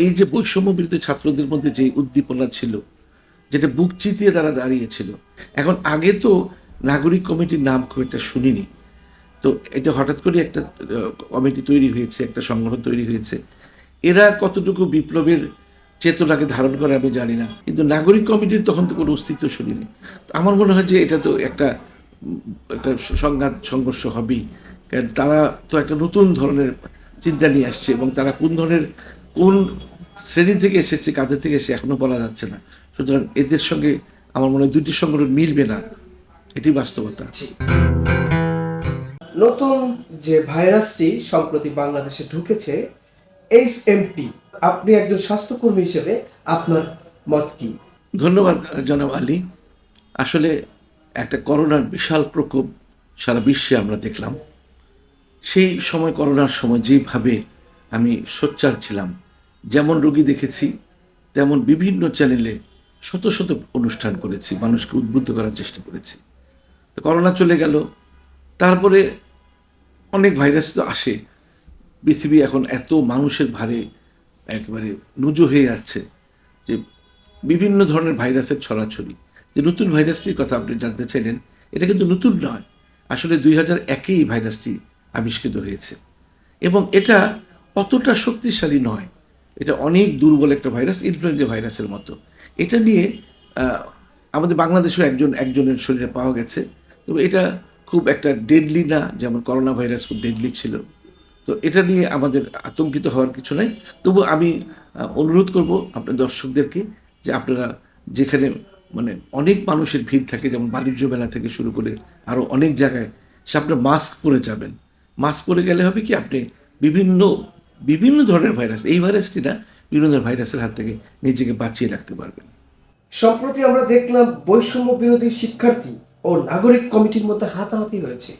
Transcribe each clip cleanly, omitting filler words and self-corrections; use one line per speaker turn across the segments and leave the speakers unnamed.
এই যে বৈষম্য বিরোধী ছাত্রদের মধ্যে যে উদ্দীপনা ছিল, যেটা বুক চিতিয়ে তারা দাঁড়িয়েছিল। এখন আগে তো নাগরিক কমিটির নাম খুব একটা শুনিনি। তো এটা হঠাৎ করে একটা কমিটি তৈরি হয়েছে, একটা সংগঠন তৈরি হয়েছে। এরা কতটুকু বিপ্লবের চেতনাকে ধারণ করে আমি জানি না। কিন্তু নাগরিক কমিটির তখন তো কোনো অস্তিত্ব শুনিনি। তো আমার মনে হয় যে এটা তো একটা সংঘাত সংঘর্ষ হবেই। কারণ তারা তো একটা নতুন ধরনের চিন্তা নিয়ে আসছে এবং তারা কোন শ্রেণী থেকে এসেছে, কাদের থেকে এসে এখনো বলা যাচ্ছে না। সুতরাং এদের সঙ্গে আমার মনে হয় ২ টি সংগঠন মিলবে না। এটি বাস্তবতা।
নতুন যে ভাইরাসটি সম্প্রতি বাংলাদেশে ঢুকেছে, HMP, আপনি একজন স্বাস্থ্যকর্মী হিসেবে আপনার মত কি?
ধন্যবাদ জনাব আলী। আসলে একটা করোনার বিশাল প্রকোপ সারা বিশ্বে আমরা দেখলাম। সেই সময় করোনার সময় যেভাবে আমি সোচ্চার ছিলাম, যেমন রোগী দেখেছি তেমন বিভিন্ন চ্যানেলে শত শত অনুষ্ঠান করেছি, মানুষকে উদ্বুদ্ধ করার চেষ্টা করেছি। তো করোনা চলে গেল, তারপরে অনেক ভাইরাস তো আসে। পৃথিবী এখন এত মানুষের ভারে একেবারে নুজো হয়ে যাচ্ছে যে বিভিন্ন ধরনের ভাইরাসের ছড়াছড়ি। যে নতুন ভাইরাসটির কথা আপনি জানতে চাইলেন, এটা কিন্তু নতুন নয়। আসলে ২০০১-এ এই ভাইরাসটি আবিষ্কৃত হয়েছে এবং এটা অতটা শক্তিশালী নয়। এটা অনেক দুর্বল একটা ভাইরাস, ইনফ্লুয়েঞ্জা ভাইরাসের মতো। এটা নিয়ে আমাদের বাংলাদেশেও একজনের শরীরে পাওয়া গেছে। তবে এটা খুব একটা ডেডলি না, যেমন করোনা ভাইরাস খুব ডেডলি ছিল। তো এটা নিয়ে আমাদের আতঙ্কিত হওয়ার কিছু নাই। তবু আমি অনুরোধ করব আপনার দর্শকদেরকে যে আপনারা যেখানে মানে অনেক মানুষের ভিড় থাকে, যেমন বাণিজ্য মেলা থেকে শুরু করে আরও অনেক জায়গায়, সে আপনার মাস্ক পরে যাবেন। মাস্ক পরে গেলে হবে কি, আপনি বিভিন্ন বিভিন্ন ধরনের ভাইরাস, এই ভাইরাসটি না, বিভিন্ন ধরনের ভাইরাসের হাত থেকে নিজেকে বাঁচিয়ে রাখতে পারবেন।
সম্প্রতি আমরা দেখলাম বৈষম্য বিরোধী শিক্ষার্থী ও নাগরিক কমিটির মধ্যে হাতাহাতি হয়েছে।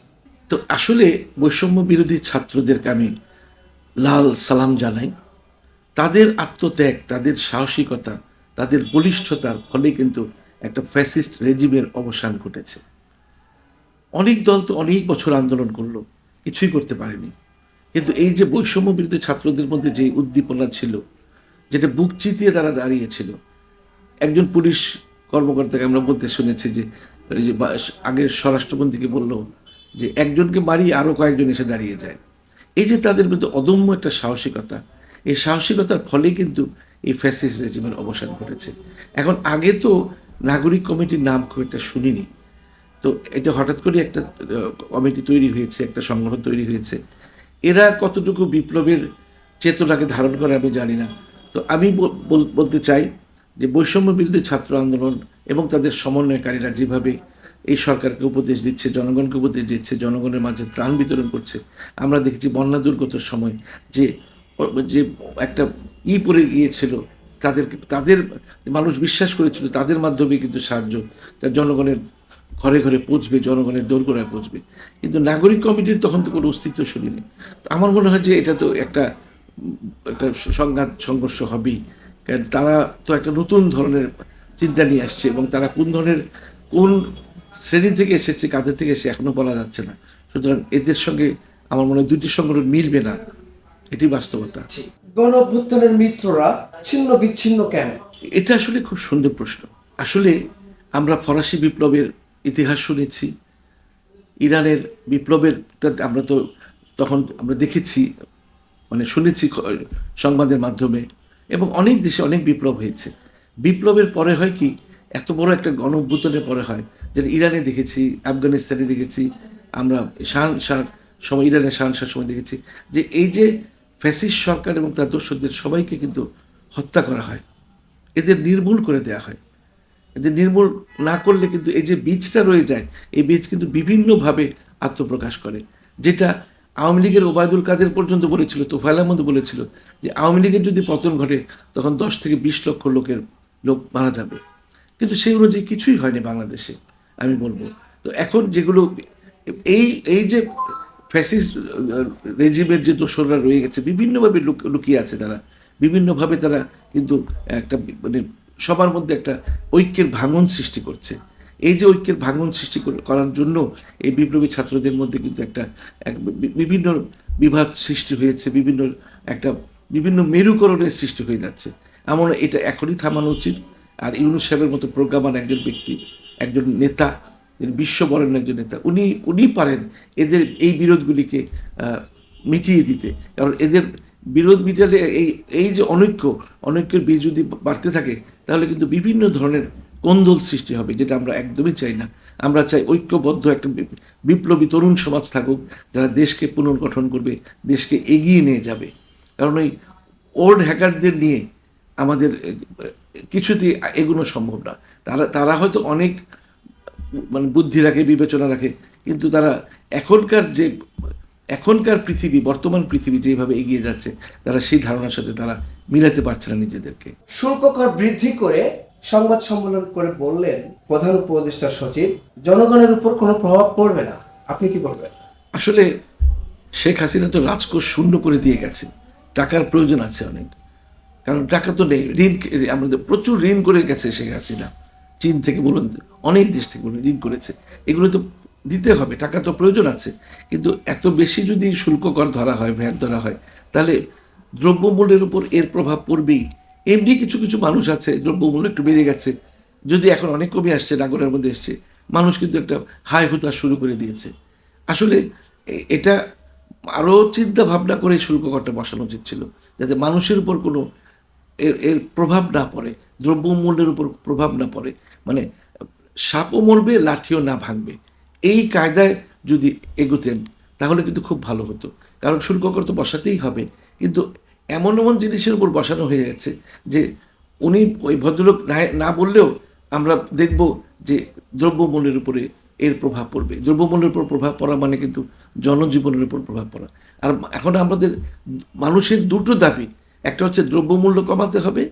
তো আসলে বৈষম্য বিরোধী ছাত্রদেরকে আমি লাল সালাম জানাই। তাদের আত্মত্যাগ, তাদের সাহসিকতা, তাদের বলিষ্ঠতার ফলে কিন্তু একটা ফ্যাসিস্ট রেজিমের অবসান ঘটেছে। অনেক দল তো অনেক বছর আন্দোলন করলো, কিছুই করতে পারেনি। কিন্তু এই যে বৈষম্য বিরোধী ছাত্রদের মধ্যে যে উদ্দীপনা ছিল, যেটা বুক চিতিয়ে তারা দাঁড়িয়েছিল। একজন পুলিশ কর্মকর্তাকে আমরা বলতে শুনেছি যে ওই যে আগের স্বরাষ্ট্রমন্ত্রীকে বলল যে একজনকে মারিয়ে আরও কয়েকজন এসে দাঁড়িয়ে যায়। এই যে তাদের মধ্যে অদম্য একটা সাহসিকতা, এই সাহসিকতার ফলেই কিন্তু এই ফ্যাসিস্ট রেজিমের অবসান ঘটেছে। এখন আগে তো নাগরিক কমিটির নাম খুব একটা শুনিনি। তো এটা হঠাৎ করে একটা কমিটি তৈরি হয়েছে, একটা সংগঠন তৈরি হয়েছে। এরা কতটুকু বিপ্লবের চেতনাকে ধারণ করে আমি জানি না। তো আমি বলতে চাই যে বৈষম্য বিরোধী ছাত্র আন্দোলন এবং তাদের সমন্বয়কারীরা যেভাবে এই সরকারকে উপদেশ দিচ্ছে, জনগণকে উপদেশ দিচ্ছে, জনগণের মাঝে ত্রাণ বিতরণ করছে। আমরা দেখেছি বন্যা দুর্গত সময় যে যে একটা পড়ে গিয়েছিল, তাদের মানুষ বিশ্বাস করেছিল তাদের মাধ্যমে কিন্তু সাহায্য জনগণের ঘরে ঘরে পৌঁছবে, জনগণের দোরগোড়ায় পৌঁছবে। কিন্তু নাগরিক কমিটির তখন তো কোনো অস্তিত্ব শুনিনি। তো আমার মনে হয় যে এটা তো একটা সংঘাত সংঘর্ষ হবেই। কারণ তারা তো একটা নতুন ধরনের চিন্তা নিয়ে আসছে এবং তারা কোন শ্রেণী থেকে এসেছে, কাদের থেকে এসে এখনো বলা যাচ্ছে না। সুতরাং এদের সঙ্গে আমার মনে হয় ২ টি সংগঠন মিলবে না। এটি বাস্তবতা।
গণ অভ্যুত্থানের মিত্ররা ছিন্ন বিচ্ছিন্ন কেন?
এটা আসলে খুব সুন্দর প্রশ্ন। আসলে আমরা ফরাসি বিপ্লবের ইতিহাস শুনেছি, ইরানের আমরা তো তখন আমরা দেখেছি, মানে শুনেছি সংবাদের মাধ্যমে, এবং অনেক দেশে অনেক বিপ্লব হয়েছে। বিপ্লবের পরে হয় কি, এত বড় একটা গণ অভ্যুত্থানের পরে হয়, যেটা ইরানে দেখেছি, আফগানিস্তানে দেখেছি, আমরা শাহনশাহর সময়, ইরানের শাহনশাহর সময় দেখেছি যে এই যে ফ্যাসিস্ট সরকার এবং তার দোসরদের সবাইকে কিন্তু হত্যা করা হয়, এদের নির্মূল করে দেওয়া হয়। এদের নির্মূল না করলে কিন্তু এই যে বীজটা রয়ে যায়, এই বীজ কিন্তু বিভিন্নভাবে আত্মপ্রকাশ করে। যেটা আওয়ামী লীগের ওবায়দুল কাদের পর্যন্ত বলেছিল, তোফায়েল আহমদ বলেছিল যে আওয়ামী লীগের যদি পতন ঘটে তখন ১০ থেকে ২০ লক্ষ লোক মারা যাবে। কিন্তু সেই অনুযায়ী কিছুই হয়নি বাংলাদেশে, আমি বলবো। তো এখন যেগুলো এই যে ফ্যাসিস্ট রেজিমের যে দোসররা রয়ে গেছে, বিভিন্নভাবে লুকিয়ে আছে তারা, বিভিন্নভাবে তারা কিন্তু একটা মানে সবার মধ্যে একটা ঐক্যের ভাঙন সৃষ্টি করছে। এই যে ঐক্যের ভাঙন সৃষ্টি করার জন্য এই বিপ্লবী ছাত্রদের মধ্যে কিন্তু একটা বিভিন্ন বিভাদ সৃষ্টি হয়েছে, বিভিন্ন একটা বিভিন্ন মেরুকরণের সৃষ্টি হয়ে যাচ্ছে। আমার এটা এখনই থামানো উচিত। আর ইউনূস সাহেবের মতো প্রজ্ঞাবান একজন ব্যক্তি, একজন নেতা, বিশ্ববরেণ্য একজন নেতা, উনি পারেন এদের এই বিরোধগুলিকে মিটিয়ে দিতে। কারণ এদের বিরোধ মিটালে এই যে অনৈক্যের বীজ যদি বাড়তে থাকে, তাহলে কিন্তু বিভিন্ন ধরনের কোন্দল সৃষ্টি হবে, যেটা আমরা একদমই চাই না। আমরা চাই ঐক্যবদ্ধ একটা বিপ্লবী তরুণ সমাজ থাকুক, যারা দেশকে পুনর্গঠন করবে, দেশকে এগিয়ে নিয়ে যাবে। কারণ ওই ওল্ড হ্যাকারদের নিয়ে আমাদের কিছুতেই এগোনো সম্ভব না। তারা হয়তো অনেক মানে বুদ্ধি রাখে, বিবেচনা রাখে, কিন্তু তারা এখনকার পৃথিবী, বর্তমান পৃথিবী যেভাবে এগিয়ে যাচ্ছে, তারা সেই ধারণার সাথে তারা মিলাতে পারছে না নিজেদেরকে।
শুল্ক কর বৃদ্ধি করে সংবাদ সম্মেলন করে বললেন প্রধান উপদেষ্টা সচিব, জনগণের উপর কোনো প্রভাব পড়বে না। আপনি কি বলবেন?
আসলে শেখ হাসিনা তো রাজকোষ শূন্য করে দিয়ে গেছে। টাকার প্রয়োজন আছে অনেক, কারণ টাকা তো নেই। আমাদের প্রচুর ঋণ করে গেছে শেখ হাসিনা। চীন থেকে বলুন, অনেক দেশ থেকে বলুন, ঋণ করেছে। এগুলো তো দিতে হবে, টাকা তো প্রয়োজন আছে। কিন্তু এত বেশি যদি শুল্ক কর ধরা হয়, ভ্যাট ধরা হয়, তাহলে দ্রব্যমূল্যের উপর এর প্রভাব পড়বেই। এমনি কিছু কিছু মানুষ আছে, দ্রব্যমূল্য একটু বেড়ে গেছে, যদি এখন অনেক কমে আসছে, নাগরের মধ্যে এসছে, মানুষ কিন্তু একটা হাই হুতাশ শুরু করে দিয়েছে। আসলে এটা আরও চিন্তা ভাবনা করে শুল্ক করটা বসানো উচিত ছিল, যাতে মানুষের উপর কোনো এর প্রভাব না পড়ে, দ্রব্যমূল্যের উপর প্রভাব না পড়ে। মানে সাপও মরবে, লাঠিও না ভাঙবে, এই কায়দায় যদি এগোতেন তাহলে কিন্তু খুব ভালো হতো। কারণ শুল্ক কর তো বসাতেই হবে, কিন্তু এমন এমন জিনিসের উপর বসানো হয়ে যাচ্ছে যে উনি ওই ভদ্রলোক না বললেও আমরা দেখব যে দ্রব্যমূল্যের উপরে এর প্রভাব পড়বে। দ্রব্যমূল্যের উপর প্রভাব পড়া মানে কিন্তু জনজীবনের উপর প্রভাব পড়া। আর এখন আমাদের মানুষের দুটো দাবি, একটা হচ্ছে দ্রব্যমূল্য কমাতে হবে,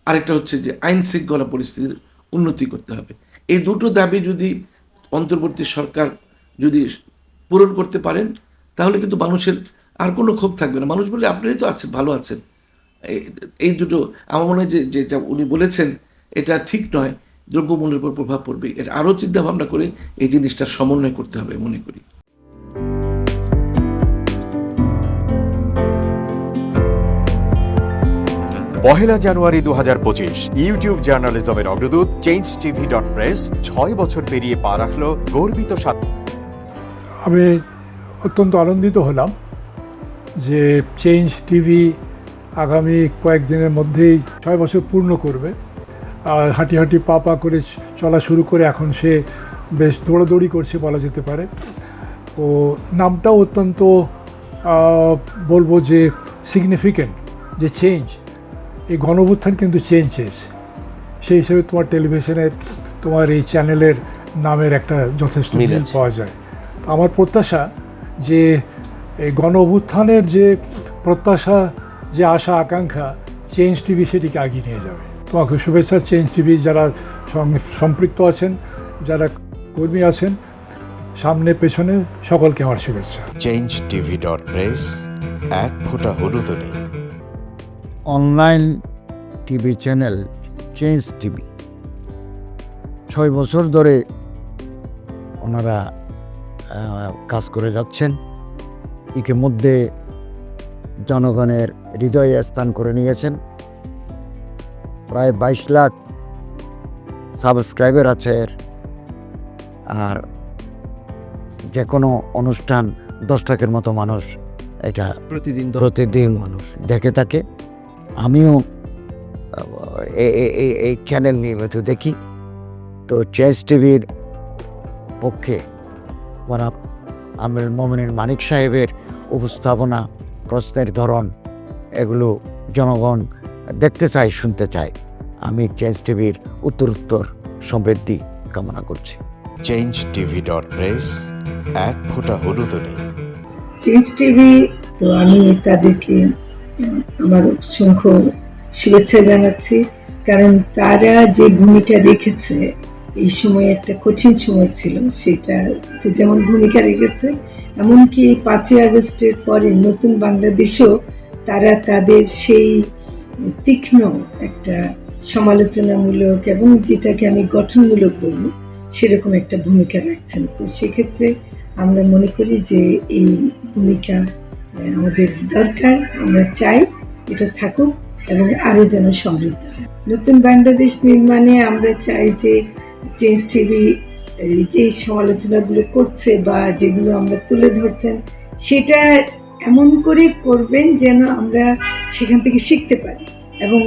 আরেকটা হচ্ছে যে আইন শৃঙ্খলা পরিস্থিতির উন্নতি করতে হবে। এই দুটো দাবি যদি অন্তর্বর্তী সরকার যদি পূরণ করতে পারেন, তাহলে কিন্তু মানুষের আর কোনো ক্ষোভ থাকবে না। মানুষ বলে আপনারাই তো আছেন, ভালো আছেন। এই দুটো আমার মনে হয় যে যেটা উনি বলেছেন এটা ঠিক নয়, দ্রব্যমূল্যের উপর প্রভাব পড়বে। এটা আরও চিন্তা ভাবনা করে এই জিনিসটা সমন্বয় করতে হবে মনে করি।
পহেলা জানুয়ারি 2025 ইউটিউব জার্নালিজমের অগ্রদূত changetv.press 6 বছর পেরিয়ে পা রাখল গর্বিত
আমি অত্যন্ত আনন্দিত হলাম যে চেঞ্জ টিভি আগামী কয়েকদিনের মধ্যেই 6 বছর পূর্ণ করবে। আর হাঁটি হাঁটি পা পা করে চলা শুরু করে এখন সে বেশ দৌড়াদৌড়ি করছে বলা যেতে পারে। তো নামটাও অত্যন্ত বলবো যে সিগনিফিক্যান্ট, যে চেঞ্জ, এই গণঅভ্যুত্থান কিন্তু চেঞ্জ চেয়েছে। সেই হিসেবে তোমার টেলিভিশনের, তোমার এই চ্যানেলের নামের একটা যথেষ্ট মিল পাওয়া যায়। আমার প্রত্যাশা যে এই গণঅভ্যুত্থানের যে প্রত্যাশা, যে আশা আকাঙ্ক্ষা, চেঞ্জ টিভি সেটিকে এগিয়ে নিয়ে যাবে। তোমাকে শুভেচ্ছা। চেঞ্জ টিভি যারা সম্পৃক্ত আছেন, যারা কর্মী আছেন, সামনে পেছনে সকলকে আমার শুভেচ্ছা।
changetv.press এক ফোঁটা হলুদ নেই।
Online TV channel change TV 6 বছর ধরে ওনারা কাজ করে যাচ্ছেন। ইতিমধ্যে জনগণের হৃদয়ে স্থান করে নিয়েছেন। প্রায় 22 লাখ সাবস্ক্রাইবার আছে। আর যে কোনো অনুষ্ঠান 10 লাখের মতো মানুষ এটা প্রতিদিন মানুষ দেখে থাকে। আমিও এই চ্যানেল নিয়মিত দেখি। তো চেঞ্জ টিভির পক্ষে আমির মোমিনুল মানিক সাহেবের উপস্থাপনা, প্রশ্নের ধরন, এগুলো জনগণ দেখতে চায়, শুনতে চায়। আমি চেঞ্জ টিভির উত্তরোত্তর সমৃদ্ধি কামনা করছি।
changetv.press এক ফোঁটা হলুদ নেই।
চেঞ্জ টিভি, তো আমি তাদেরকে আমার অসংখ্য শুভেচ্ছা জানাচ্ছি, কারণ তারা যে ভূমিকা রেখেছে এই সময়, একটা কঠিন সময় ছিল, সেটা যেমন ভূমিকা রেখেছে, এমনকি 5ই আগস্টের পরে নতুন বাংলাদেশেও তারা তাদের সেই তীক্ষ্ণ একটা সমালোচনামূলক এবং যেটাকে আমি গঠনমূলক বলবো সেরকম একটা ভূমিকা রাখছেন। তো সেক্ষেত্রে আমরা মনে করি যে এই ভূমিকা আমাদের দরকার। আমরা চাই এটা থাকুক এবং আরও যেন সমৃদ্ধ হয়। নতুন বাংলাদেশ নির্মাণে আমরা চাই যে চেঞ্জ টিভি যে সমালোচনাগুলো করছে বা যেগুলো আমরা তুলে ধরছেন সেটা এমন করে করবেন যেন আমরা সেখান থেকে শিখতে পারি এবং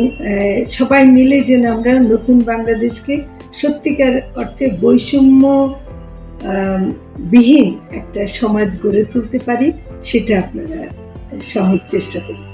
সবাই মিলে যেন আমরা নতুন বাংলাদেশকে সত্যিকার অর্থে বৈষম্য বিহীন একটা সমাজ গড়ে তুলতে পারি, সেটা আপনারা সহজ চেষ্টা করুন।